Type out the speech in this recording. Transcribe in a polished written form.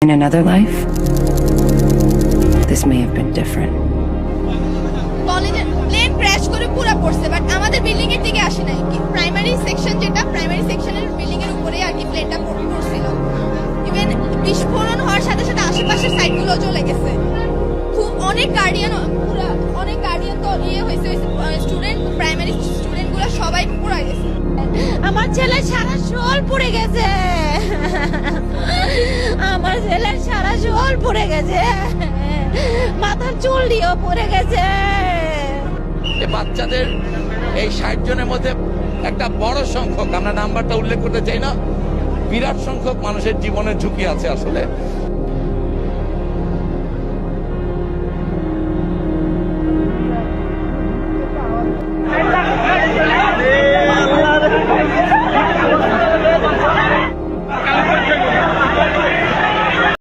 In another life, this may have been different. কলেজের plane crash করে পুরো পড়ছে, বাট আমাদের বিল্ডিং এর দিকে আসে নাই। প্রাইমারি সেকশন, যেটা প্রাইমারি সেকশনের বিল্ডিং এর উপরে আর কি প্লেনটা পড়ছিল। ইভেন বিস্ফোরণ হওয়ার সাথে সাথে আশেপাশের সাইডগুলো জ্বলে গেছে। খুব অনেক গার্ডিয়ান, পুরো অনেক গার্ডিয়ান তো হয়েছে, স্টুডেন্ট, প্রাইমারি স্টুডেন্ট গুলো সবাই পুড়ে গেছে। আমার ছেলে সারা শোল পড়ে গেছে, আমার ছেলের সারা শোল পড়ে গেছে, মাথার চুল দিয়েও পড়ে গেছে। বাচ্চাদের এই 60 জনের মধ্যে একটা বড় সংখ্যক, আমরা নাম্বারটা উল্লেখ করতে চাই না, বিরাট সংখ্যক মানুষের জীবনের ঝুঁকি আছে আসলে।